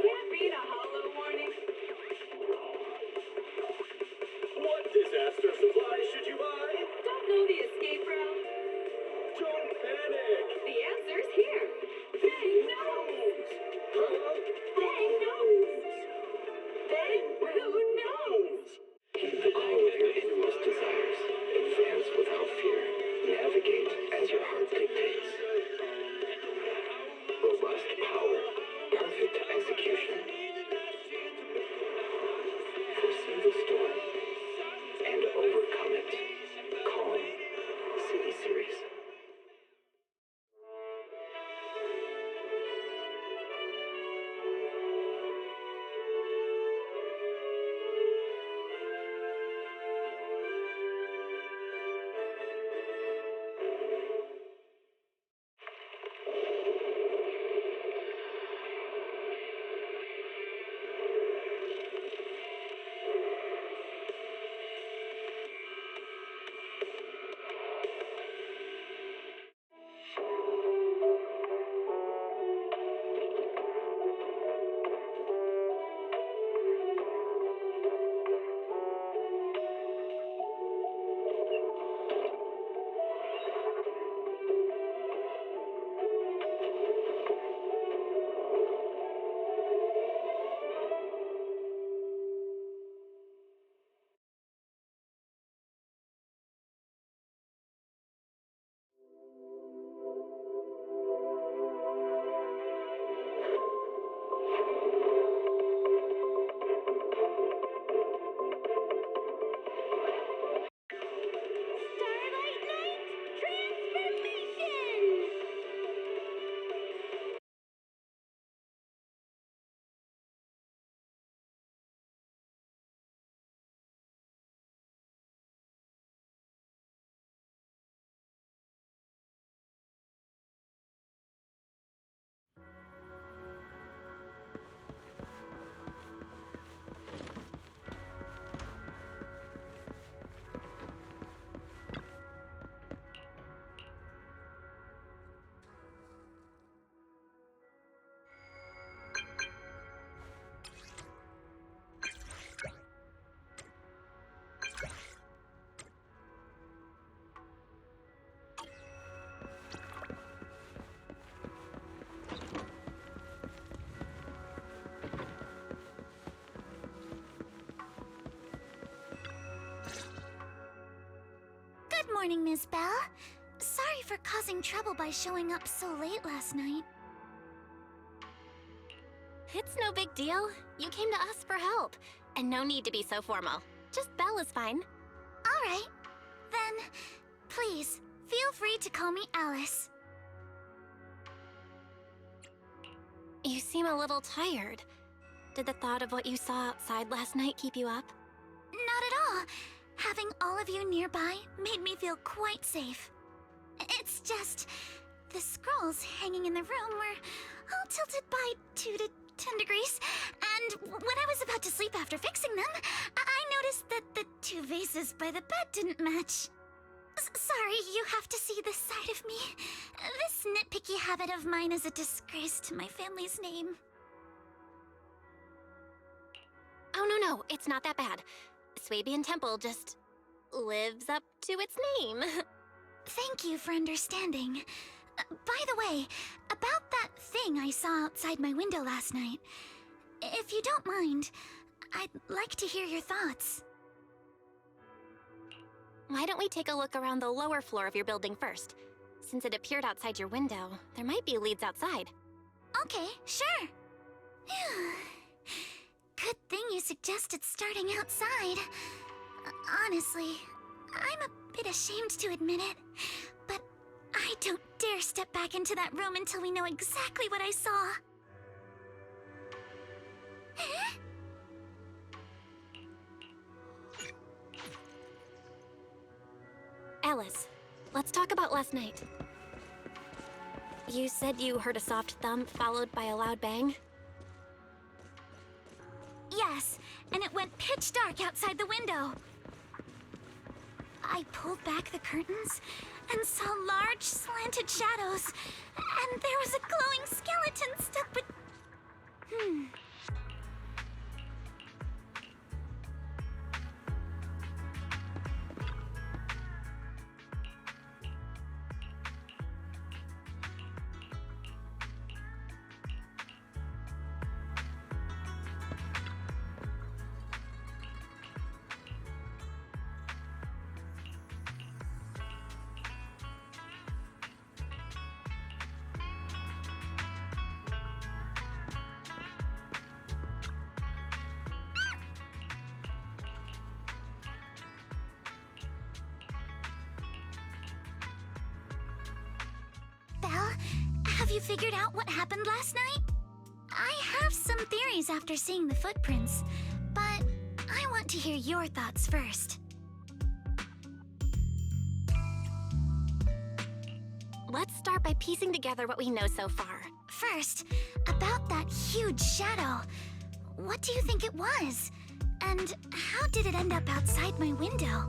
Can't beat a hollow warning. What disaster supplies should you buy? Don't know the escape route? Don't panic! The answer's here. Bang knows. Huh? Bang knows. Bang who knows? Keep the call of your innermost desires. Advance without fear. Navigate as your heart dictates. Robust power. Perfect execution. Foresee the storm and overcome it. Calm. City Series. Starlight Night transformation! Good morning, Miss Bell. Sorry for causing trouble by showing up so late last night. It's no big deal. You came to us for help. And no need to be so formal. Just Belle is fine. All right. Then, please, feel free to call me Alice. You seem a little tired. Did the thought of what you saw outside last night keep you up? Not at all. Having all of you nearby made me feel quite safe. It's just, the scrolls hanging in the room were all tilted by 2 to 10 degrees, and when I was about to sleep after fixing them, I noticed that the 2 vases by the bed didn't match. Sorry, you have to see this side of me. This nitpicky habit of mine is a disgrace to my family's name. Oh, no, it's not that bad. Swabian Temple just lives up to its name. Thank you for understanding. By the way, about that thing I saw outside my window last night, if you don't mind, I'd like to hear your thoughts. Why don't we take a look around the lower floor of your building first? Since it appeared outside your window, there might be leads outside. Okay, sure. Good thing you suggested starting outside. Honestly, I'm a bit ashamed to admit it, but I don't dare step back into that room until we know exactly what I saw. Alice, let's talk about last night. You said you heard a soft thump followed by a loud bang? went pitch dark outside the window. I pulled back the curtains and saw large slanted shadows, and there was a glowing skeleton stuck Belle, have you figured out what happened last night? I have some theories after seeing the footprints, but I want to hear your thoughts first. Let's start by piecing together what we know so far. First, about that huge shadow. What do you think it was? And how did it end up outside my window?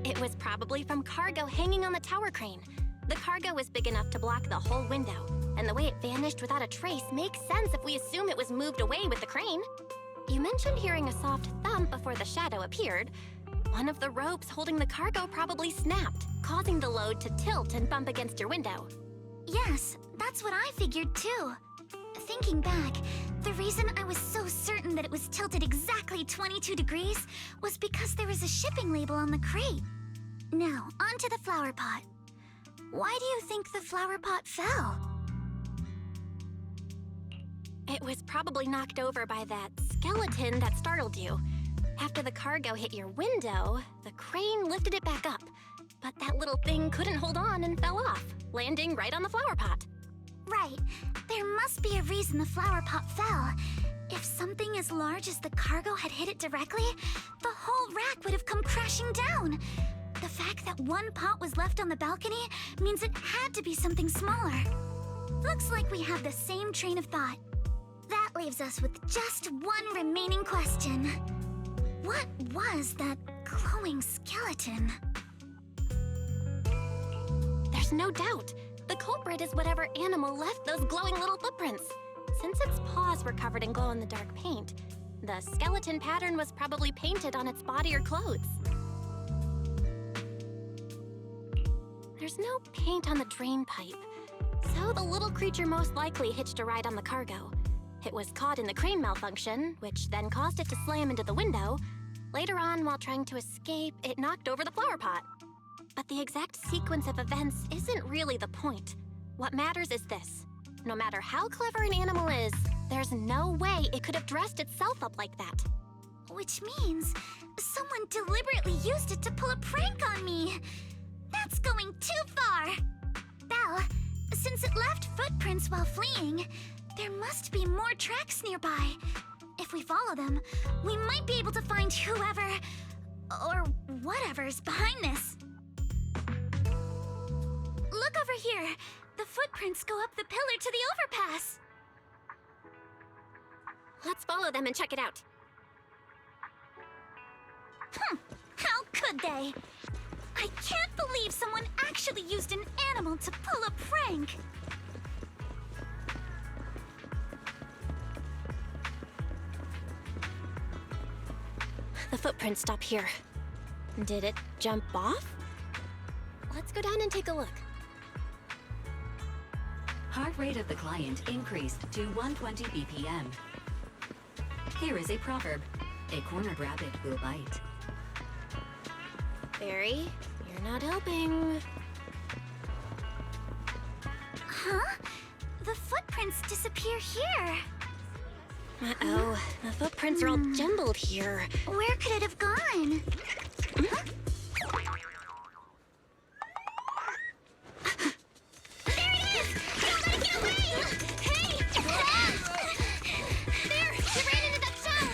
It was probably from cargo hanging on the tower crane. The cargo was big enough to block the whole window, and the way it vanished without a trace makes sense if we assume it was moved away with the crane. You mentioned hearing a soft thump before the shadow appeared. One of the ropes holding the cargo probably snapped, causing the load to tilt and bump against your window. Yes, that's what I figured too. Thinking back, the reason I was so certain that it was tilted exactly 22 degrees was because there was a shipping label on the crate. Now, onto the flower pot. Why do you think the flower pot fell? It was probably knocked over by that skeleton that startled you. After the cargo hit your window, the crane lifted it back up. But that little thing couldn't hold on and fell off, landing right on the flower pot. Right. There must be a reason the flower pot fell. If something as large as the cargo had hit it directly, the whole rack would have come crashing down. The fact that one pot was left on the balcony means it had to be something smaller. Looks like we have the same train of thought. That leaves us with just one remaining question. What was that glowing skeleton? There's no doubt. The culprit is whatever animal left those glowing little footprints. Since its paws were covered in glow-in-the-dark paint, the skeleton pattern was probably painted on its body or clothes. There's no paint on the drain pipe, so the little creature most likely hitched a ride on the cargo. It was caught in the crane malfunction, which then caused it to slam into the window. Later on, while trying to escape, it knocked over the flower pot. But the exact sequence of events isn't really the point. What matters is this. No matter how clever an animal is, there's no way it could have dressed itself up like that. Which means someone deliberately used it to pull a prank on me. That's going too far. Belle, since it left footprints while fleeing, there must be more tracks nearby. If we follow them, we might be able to find whoever or whatever's behind this. Look over here. The footprints go up the pillar to the overpass. Let's follow them and check it out. How could they? I can't believe someone actually used an animal to pull a prank. The footprints stop here. Did it jump off? Let's go down and take a look. Heart rate of the client increased to 120 BPM. Here is a proverb. A cornered rabbit will bite. Barry, you're not helping. Huh? The footprints disappear here. Uh-oh, the footprints are all jumbled here. Where could it have gone? Huh? There it is! Don't let it get away! Hey! There! You ran into that stone!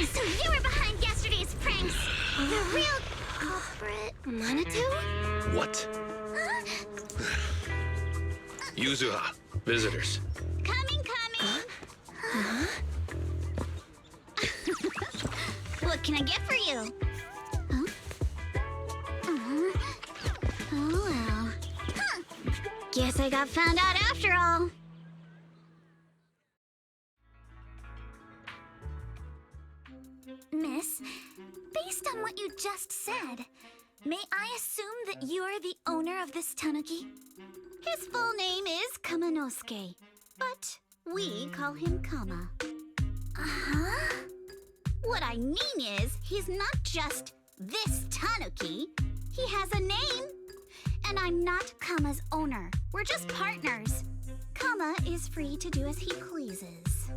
So you were behind yesterday's pranks! The real culprit. Manitou? What? Yuzuha, visitors. Coming. What can I get for you? Huh? Oh well. Huh. Guess I got found out after all. Miss, based on what you just said, may I assume that you are the owner of this tanuki? His full name is Kamanosuke, but we call him Kama. Uh-huh. What I mean is, he's not just this tanuki. He has a name. And I'm not Kama's owner. We're just partners. Kama is free to do as he pleases.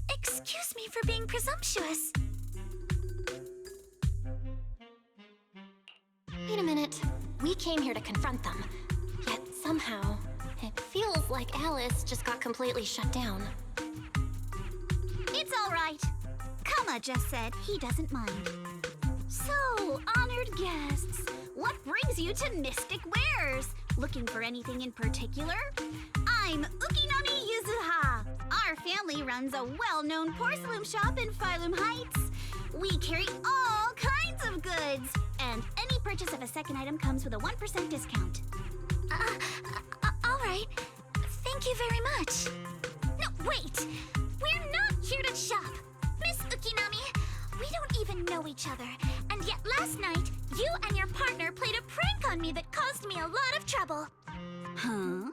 Excuse me for being presumptuous. Wait a minute. We came here to confront them. Yet somehow, it feels like Alice just got completely shut down. It's all right. Kama just said he doesn't mind. So, honored guests, what brings you to Mystic Wares? Looking for anything in particular? I'm Ukinami Yuzuha. Our family runs a well-known porcelain shop in Phylum Heights. We carry all kinds of goods, and any purchase of a second item comes with a 1% discount. All right. Thank you very much. No, wait! We're not here to shop! Miss Ukinami, we don't even know each other, and yet last night, you and your partner played a prank on me that caused me a lot of trouble. Huh?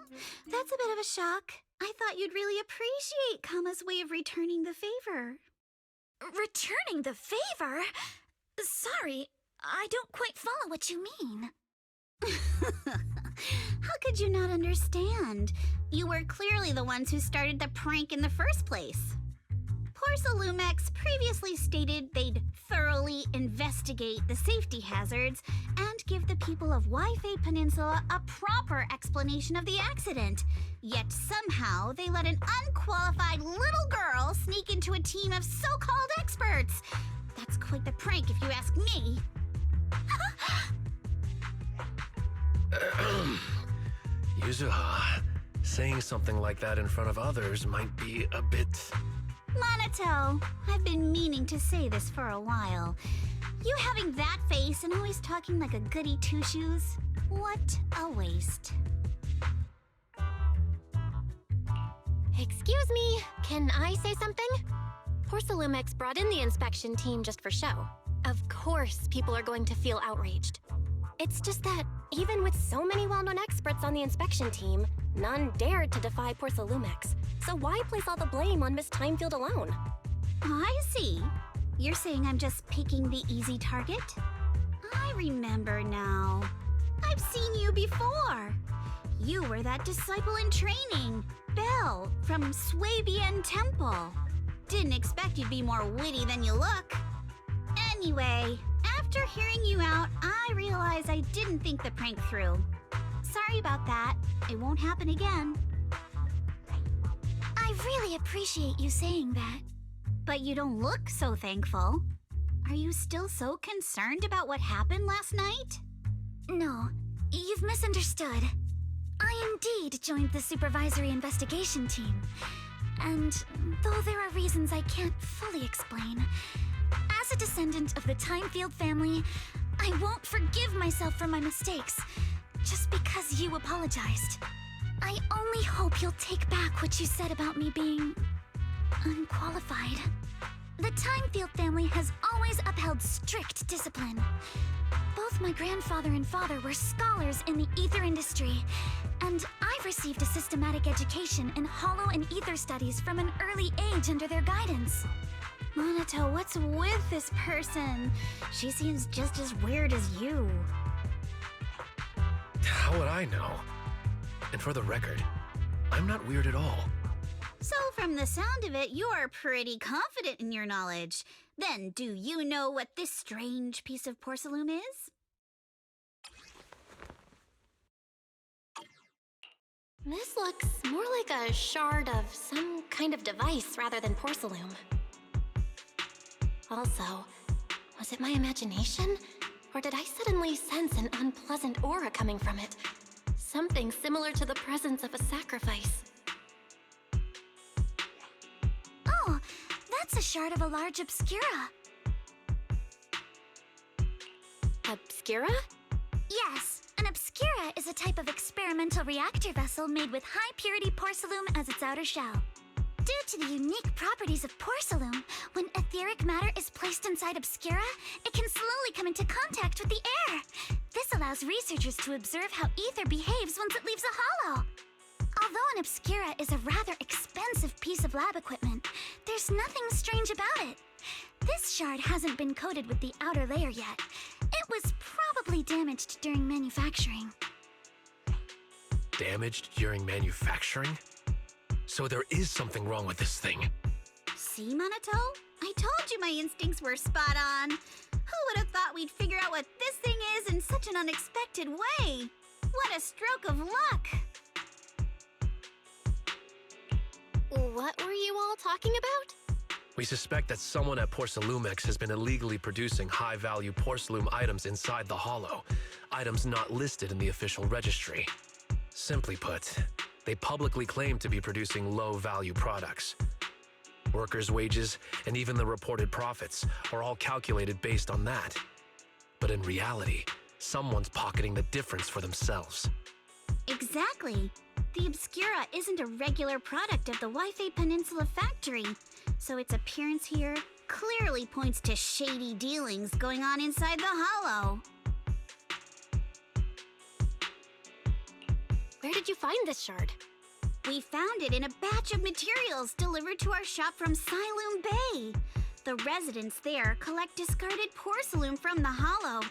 That's a bit of a shock. I thought you'd really appreciate Kama's way of returning the favor. Returning the favor? Sorry, I don't quite follow what you mean. How could you not understand? You were clearly the ones who started the prank in the first place. Porcelumex previously stated they'd thoroughly investigate the safety hazards and give the people of Waifei Peninsula a proper explanation of the accident. Yet somehow they let an unqualified little girl sneak into a team of so-called experts. That's quite the prank if you ask me. Yuzuha, saying something like that in front of others might be a bit... Monato, I've been meaning to say this for a while. You having that face and always talking like a goody two-shoes? What a waste. Excuse me, can I say something? Porcelumex brought in the inspection team just for show. Of course, people are going to feel outraged. It's just that, even with so many well-known experts on the inspection team, none dared to defy Porcelumex. So why place all the blame on Miss Timefield alone? I see. You're saying I'm just picking the easy target? I remember now. I've seen you before. You were that disciple in training, Belle, from Swabian Temple. Didn't expect you'd be more witty than you look. Anyway, after hearing you out, I realized I didn't think the prank through. Sorry about that. It won't happen again. I really appreciate you saying that. But you don't look so thankful. Are you still so concerned about what happened last night? No, you've misunderstood. I indeed joined the supervisory investigation team. And though there are reasons I can't fully explain, as a descendant of the Timefield family, I won't forgive myself for my mistakes just because you apologized. I only hope you'll take back what you said about me being unqualified. The Timefield family has always upheld strict discipline. Both my grandfather and father were scholars in the ether industry, and I've received a systematic education in hollow and ether studies from an early age under their guidance. Monato, what's with this person? She seems just as weird as you. How would I know? And for the record, I'm not weird at all. So from the sound of it, you're pretty confident in your knowledge. Then do you know what this strange piece of porcelain is? This looks more like a shard of some kind of device rather than porcelain. Also, was it my imagination? Or did I suddenly sense an unpleasant aura coming from it? Something similar to the presence of a sacrifice. Oh, that's a shard of a large obscura. Obscura? Yes, an obscura is a type of experimental reactor vessel made with high-purity porcelain as its outer shell. Due to the unique properties of porcelain, when etheric matter is placed inside obscura, it can slowly come into contact with the air. This allows researchers to observe how ether behaves once it leaves a hollow. Although an obscura is a rather expensive piece of lab equipment, there's nothing strange about it. This shard hasn't been coated with the outer layer yet. It was probably damaged during manufacturing. Damaged during manufacturing? So there is something wrong with this thing. See, Minato? I told you my instincts were spot on. Who would have thought we'd figure out what this thing is in such an unexpected way? What a stroke of luck! What were you all talking about? We suspect that someone at Porcelumex has been illegally producing high-value porcelain items inside the hollow, items not listed in the official registry. Simply put, they publicly claim to be producing low-value products. Workers' wages and even the reported profits are all calculated based on that. But in reality, someone's pocketing the difference for themselves. Exactly. The Obscura isn't a regular product of the Waifei Peninsula factory, so its appearance here clearly points to shady dealings going on inside the hollow. Where did you find this shard? We found it in a batch of materials delivered to our shop from Siloon Bay. The residents there collect discarded porcelain from the hollow,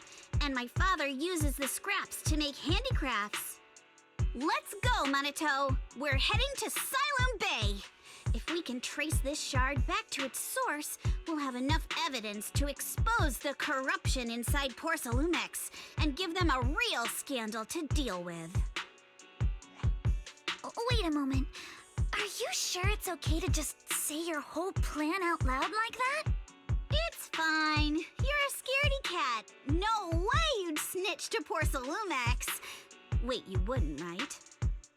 and my father uses the scraps to make handicrafts. Let's go, Minato! We're heading to Siloon Bay! If we can trace this shard back to its source, we'll have enough evidence to expose the corruption inside Porcelumex and give them a real scandal to deal with. Wait a moment. Are you sure it's okay to just say your whole plan out loud like that? It's fine. You're a scaredy cat. No way you'd snitch to Porcelumex. Wait, you wouldn't, right?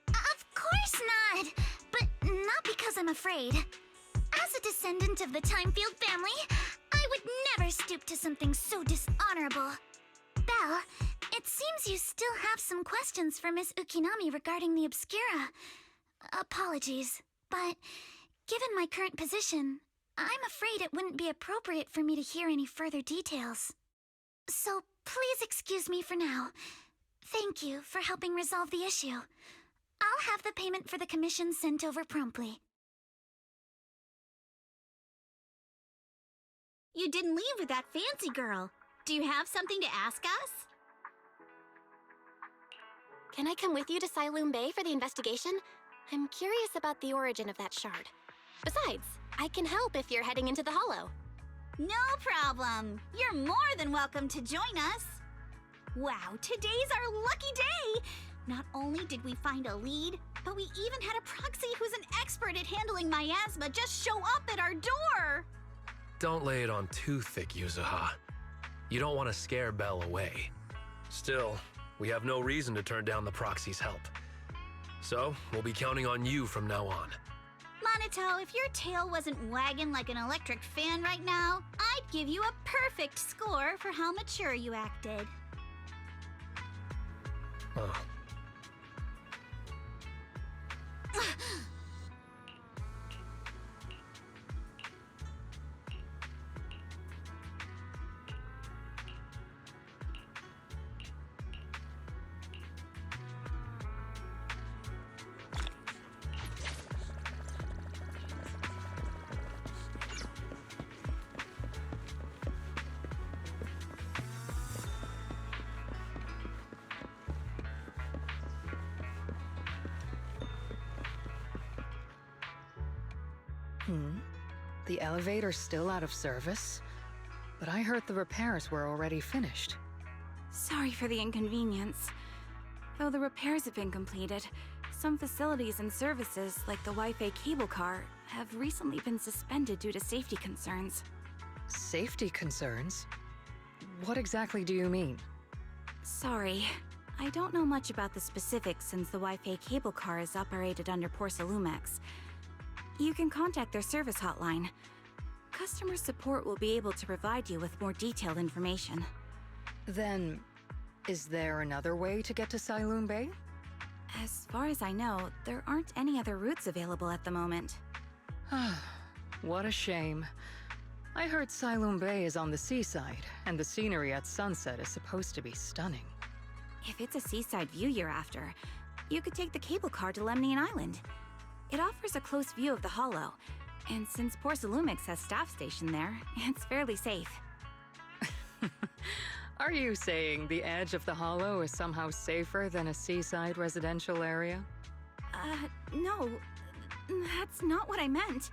Of course not! But not because I'm afraid. As a descendant of the Timefield family, I would never stoop to something so dishonorable. Belle, it seems you still have some questions for Miss Ukinami regarding the Obscura. Apologies, but given my current position, I'm afraid it wouldn't be appropriate for me to hear any further details. So please excuse me for now. Thank you for helping resolve the issue. I'll have the payment for the commission sent over promptly. You didn't leave with that fancy girl. Do you have something to ask us? Can I come with you to Siloon Bay for the investigation? I'm curious about the origin of that shard. Besides, I can help if you're heading into the hollow. No problem. You're more than welcome to join us. Wow, today's our lucky day! Not only did we find a lead, but we even had a proxy who's an expert at handling miasma just show up at our door! Don't lay it on too thick, Yuzuha. You don't want to scare Belle away. Still, we have no reason to turn down the proxy's help. So, we'll be counting on you from now on. Minato, if your tail wasn't wagging like an electric fan right now, I'd give you a perfect score for how mature you acted. Oh. The elevator's still out of service? But I heard the repairs were already finished. Sorry for the inconvenience. Though the repairs have been completed, some facilities and services, like the Wi-Fi cable car, have recently been suspended due to safety concerns. Safety concerns? What exactly do you mean? Sorry. I don't know much about the specifics since the Wi-Fi cable car is operated under Porsalumex. You can contact their service hotline. Customer support will be able to provide you with more detailed information. Then, is there another way to get to Siloon Bay? As far as I know, there aren't any other routes available at the moment. What a shame. I heard Siloon Bay is on the seaside, and the scenery at sunset is supposed to be stunning. If it's a seaside view you're after, you could take the cable car to Lemnian Island. It offers a close view of the Hollow, and since Porsalumex has staff stationed there, it's fairly safe. Are you saying the edge of the Hollow is somehow safer than a seaside residential area? No. That's not what I meant.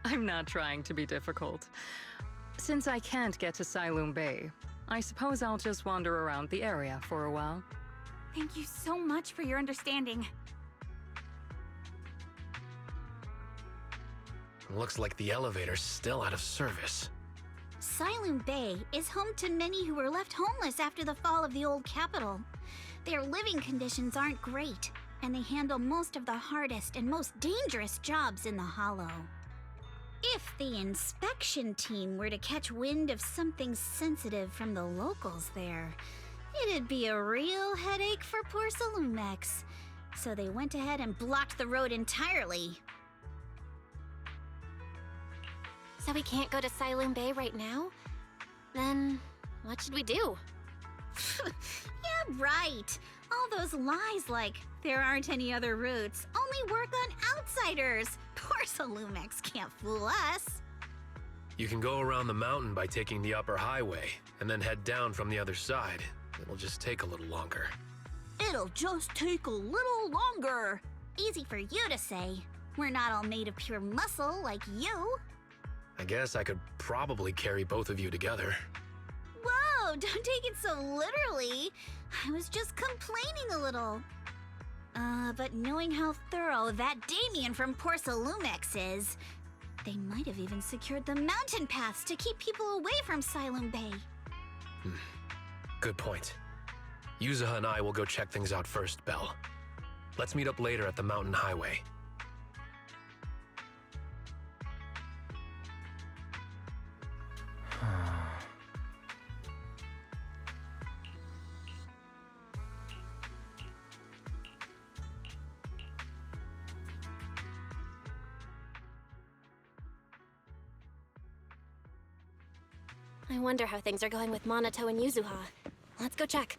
I'm not trying to be difficult. Since I can't get to Siloon Bay, I suppose I'll just wander around the area for a while. Thank you so much for your understanding. Looks like the elevator's still out of service. Siloon Bay is home to many who were left homeless after the fall of the old capital. Their living conditions aren't great, and they handle most of the hardest and most dangerous jobs in the Hollow. If the inspection team were to catch wind of something sensitive from the locals there, it'd be a real headache for Porsalumex. So they went ahead and blocked the road entirely. So we can't go to Siloon Bay right now? Then what should we do? Yeah, right. All those lies like there aren't any other routes only work on outsiders. Porsalumex can't fool us. You can go around the mountain by taking the upper highway, and then head down from the other side. It'll just take a little longer. It'll just take a little longer. Easy for you to say. We're not all made of pure muscle like you. I guess I could probably carry both of you together. Whoa, don't take it so literally. I was just complaining a little. But knowing how thorough that Damien from Porsalumex is, they might have even secured the mountain paths to keep people away from Siloon Bay. Good point. Yuzuha and I will go check things out first, Belle. Let's meet up later at the mountain highway. I wonder how things are going with Monato and Yuzuha. Let's go check.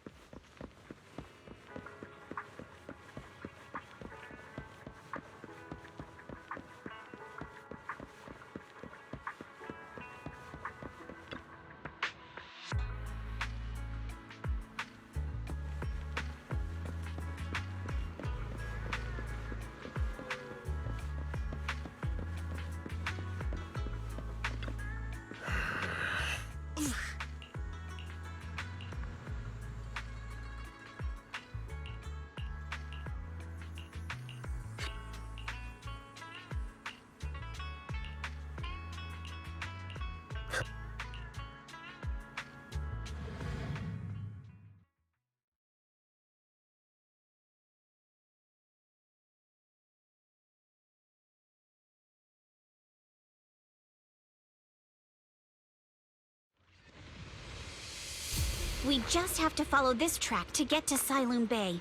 We just have to follow this track to get to Siloon Bay.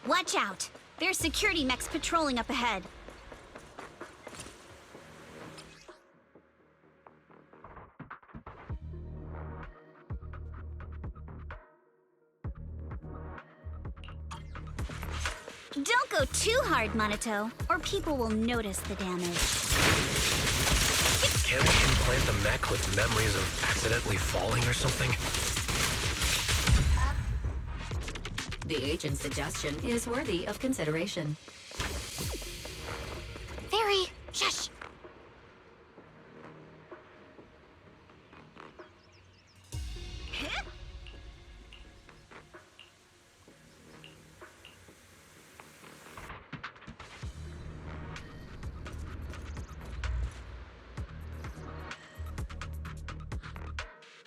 Watch out! There's security mechs patrolling up ahead. Don't go too hard, Monato, or people will notice the damage. Can we implant the mech with memories of accidentally falling or something? The agent's suggestion is worthy of consideration. Fairy, shush!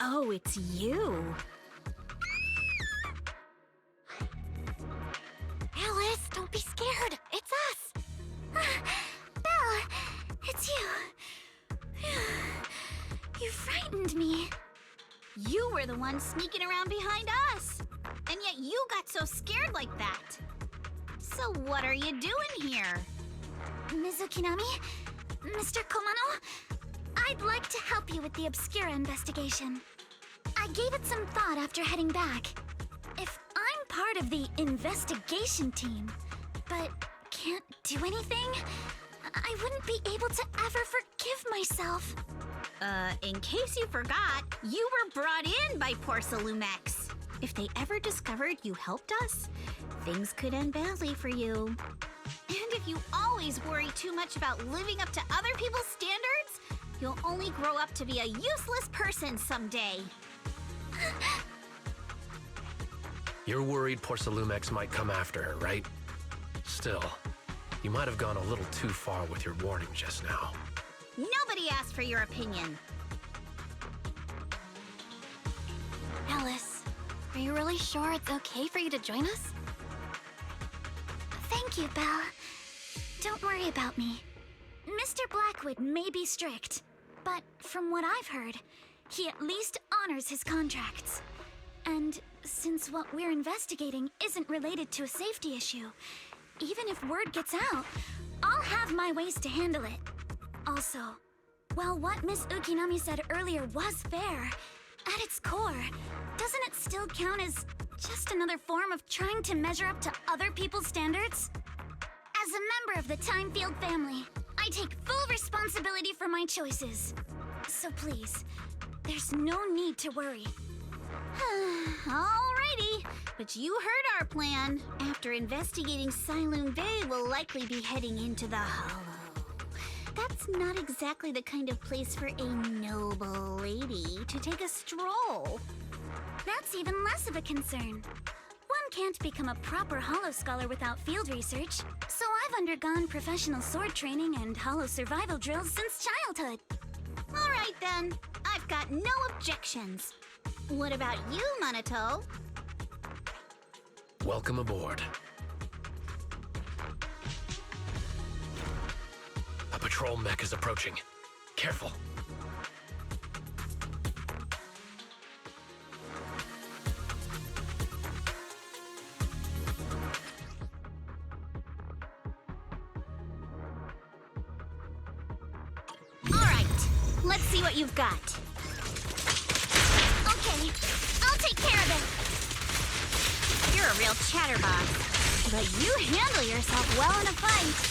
Oh, it's you. Alice, don't be scared. It's us. Belle, it's you. You frightened me. You were the one sneaking around behind us. And yet you got so scared like that. So what are you doing here? Ms. Ukinami, Mr. Komano, I'd like to help you with the Obscura investigation. I gave it some thought after heading back. If I'm part of the investigation team, but can't do anything, I wouldn't be able to ever forgive myself. In case you forgot, you were brought in by Porcelumex. If they ever discovered you helped us, things could end badly for you. And if you always worry too much about living up to other people's standards, you'll only grow up to be a useless person someday. You're worried Porcelumex might come after her, right? Still, you might have gone a little too far with your warning just now. Nobody asked for your opinion. Alice, are you really sure it's okay for you to join us? Thank you, Belle. Don't worry about me. Mr. Blackwood may be strict, but from what I've heard, he at least honors his contracts. And since what we're investigating isn't related to a safety issue, even if word gets out, I'll have my ways to handle it. Also, while what Miss Ukinami said earlier was fair, at its core, doesn't it still count as just another form of trying to measure up to other people's standards? As a member of the Timefield family, I take full responsibility for my choices. So please, there's no need to worry. Alrighty, but you heard our plan. After investigating Siloon Bay, we'll likely be heading into the Hollow. That's not exactly the kind of place for a noble lady to take a stroll. That's even less of a concern. One can't become a proper Hollow scholar without field research, so I've undergone professional sword training and Hollow survival drills since childhood. Alright then, I've got no objections. What about you, Minato? Welcome aboard. A patrol mech is approaching. Careful. Alright, let's see what you've got. Okay, I'll take care of it. You're a real chatterbox, but you handle yourself well in a fight.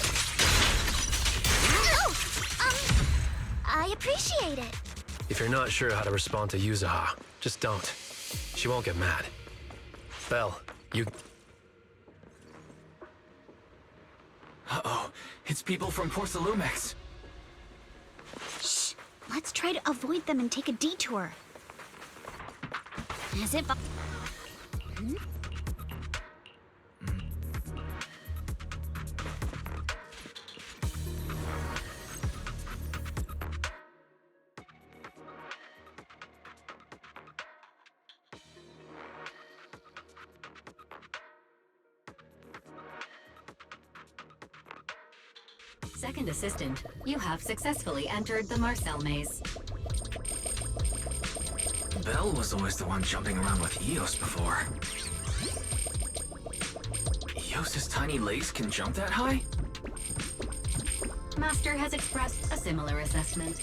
I appreciate it. If you're not sure how to respond to Yuzuha, just don't. She won't get mad. Belle, you... Uh-oh, it's people from Porcelumex. Shh, let's try to avoid them and take a detour. As if... Second assistant, you have successfully entered the Marcel maze. Belle was always the one jumping around with Eos before. Eos's tiny legs can jump that high? Master has expressed a similar assessment.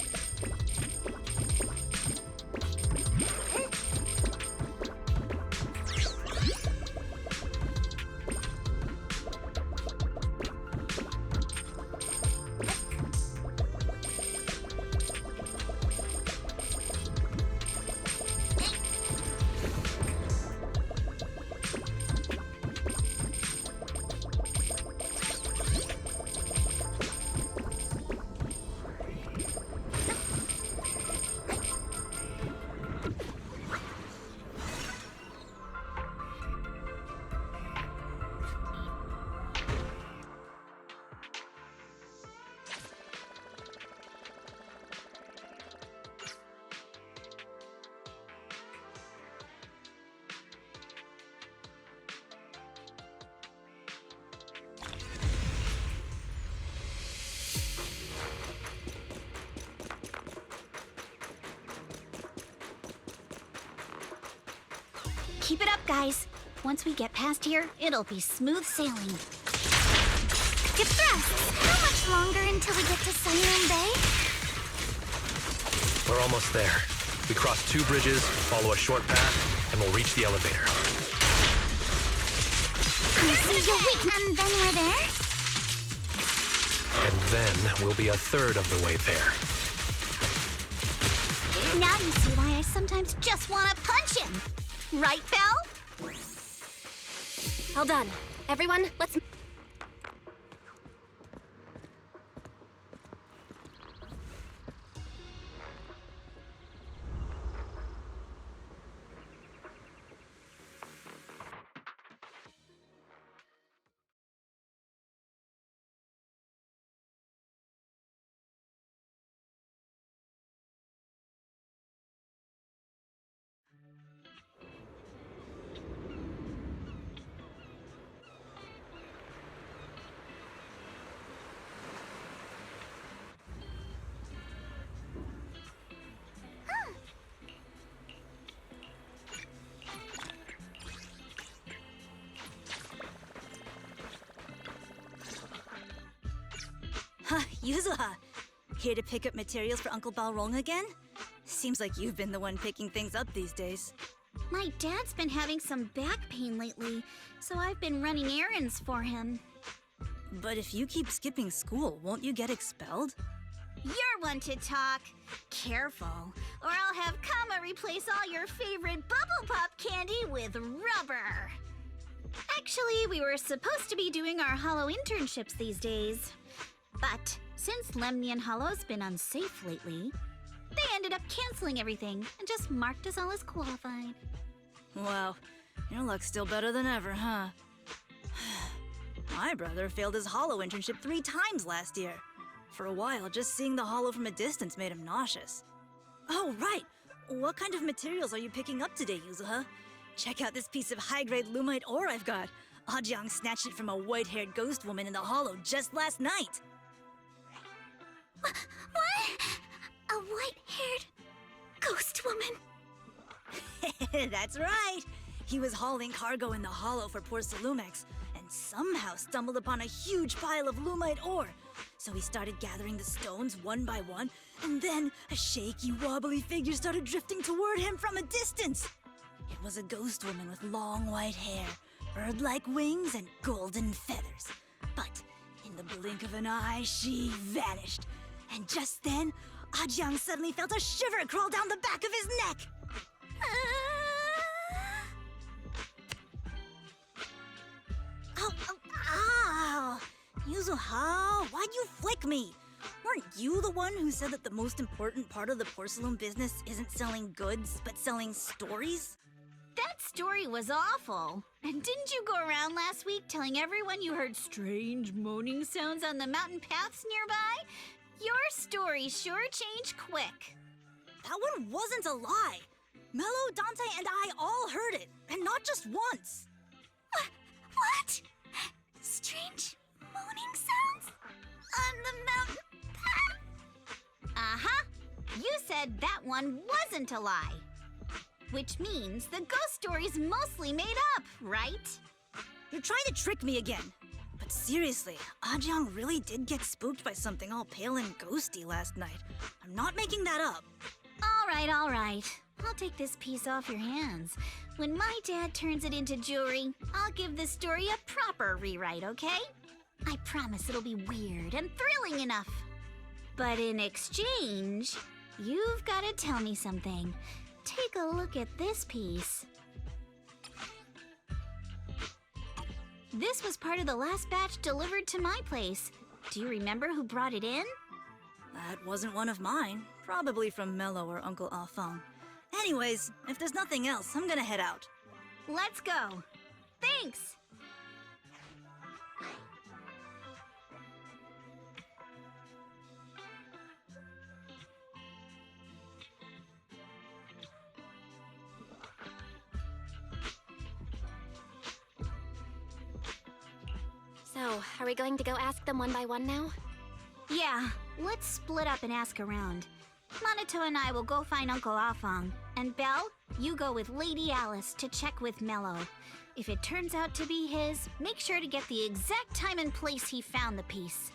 Keep it up, guys. Once we get past here, it'll be smooth sailing. Skip thrust! How much longer until we get to Sunmoon Bay? We're almost there. We cross 2 bridges, follow a short path, and we'll reach the elevator. I see you wait, and then we're there? And then we'll be a third of the way there. Now you see why I sometimes just want to punch him. Right, Belle? All done. Everyone, let's... Huh, Yuzuha. Here to pick up materials for Uncle Balrog again? Seems like you've been the one picking things up these days. My dad's been having some back pain lately, so I've been running errands for him. But if you keep skipping school, won't you get expelled? You're one to talk. Careful, or I'll have Kama replace all your favorite Bubble Pop candy with rubber. Actually, we were supposed to be doing our Hollow internships these days. But since Lemnian Hollow's been unsafe lately, they ended up canceling everything and just marked us all as qualified. Wow, your luck's still better than ever, huh? My brother failed his Hollow internship 3 times last year. For a while, just seeing the Hollow from a distance made him nauseous. Oh, right! What kind of materials are you picking up today, Yuzuha? Check out this piece of high-grade lumite ore I've got. Ajang snatched it from a white-haired ghost woman in the Hollow just last night. What? A white-haired ghost woman? That's right! He was hauling cargo in the Hollow for poor Salumex, and somehow stumbled upon a huge pile of lumite ore. So he started gathering the stones one by one, and then a shaky, wobbly figure started drifting toward him from a distance. It was a ghost woman with long white hair, bird-like wings, and golden feathers. But in the blink of an eye, she vanished. And just then, Ajang suddenly felt a shiver crawl down the back of his neck. Ow! Yuzuha, why'd you flick me? Weren't you the one who said that the most important part of the porcelain business isn't selling goods, but selling stories? That story was awful. And didn't you go around last week telling everyone you heard strange moaning sounds on the mountain paths nearby? Your story sure changed quick. That one wasn't a lie. Mello, Dante, and I all heard it, and not just once. What? Strange moaning sounds? On the mountain path? Uh-huh. You said that one wasn't a lie. Which means the ghost story's mostly made up, right? You're trying to trick me again. But seriously, Ajang really did get spooked by something all pale and ghosty last night. I'm not making that up. All right. I'll take this piece off your hands. When my dad turns it into jewelry, I'll give this story a proper rewrite, okay? I promise it'll be weird and thrilling enough. But in exchange, you've got to tell me something. Take a look at this piece. This was part of the last batch delivered to my place. Do you remember who brought it in? That wasn't one of mine. Probably from Mello or Uncle Afang. Anyways, if there's nothing else, I'm gonna head out. Let's go. Thanks! So, are we going to go ask them one by one now? Yeah, let's split up and ask around. Monato and I will go find Uncle Afong. And Belle, you go with Lady Alice to check with Mello. If it turns out to be his, make sure to get the exact time and place he found the piece.